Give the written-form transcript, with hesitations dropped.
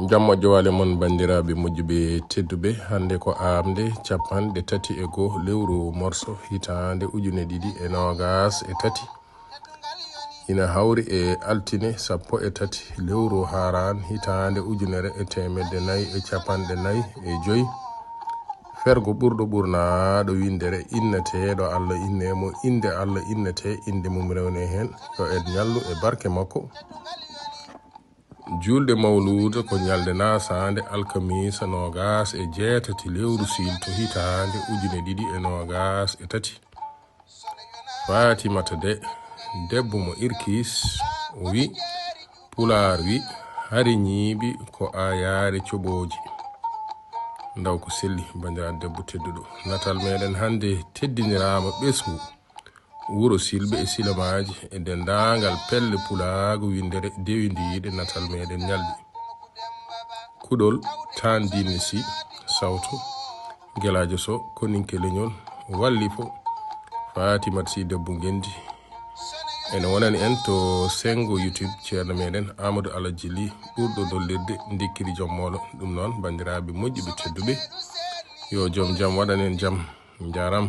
Jamma jowale mon bandiraɓe mujjuɓe tedduɓe hande ko amde capanɗe tati e go lewru morso hitande ujune ɗiɗi e nogas e tati ina hawri e altine sappo e tati lewru haran hitande ujunere e temedde nayyi e capanɗe nayyi e joyi fergo ɓurɗo ɓurnaɗo windere inneteɗo Allah inne mo inde Allah innete inde mum rewne hen yo en ñallu e barke makko. Julde mawluda ko ñalde nasande alkamisa nogas e jeetati lewru silto hitande ujune ɗiɗi e nogas e tati. Fatimata de debbo mo irkis wi pular wi hari ñiiɓi ko a yaare coɓoji ndaw ko selli bandiraɗo debbo tedduɗo. Natal meɗen hande teddinirama ɓesgu wuro silɓe e silamaji e dendagal pelle pulago windere dewindiɗe natal meɗen ñalɗi kuɗol tan dinne si sawto guelajo so koninke leñol walli fo Fatimat si debbo gendi ene wonani en to sengo YouTube ceerno meɗen Amadou Alaji Ly ɓurɗo dollirde dikkiri jommolo. Ɗum noon bandiraɓe moƴƴuɓe tedduɓe yo joom jaam waɗan en jaam jaram.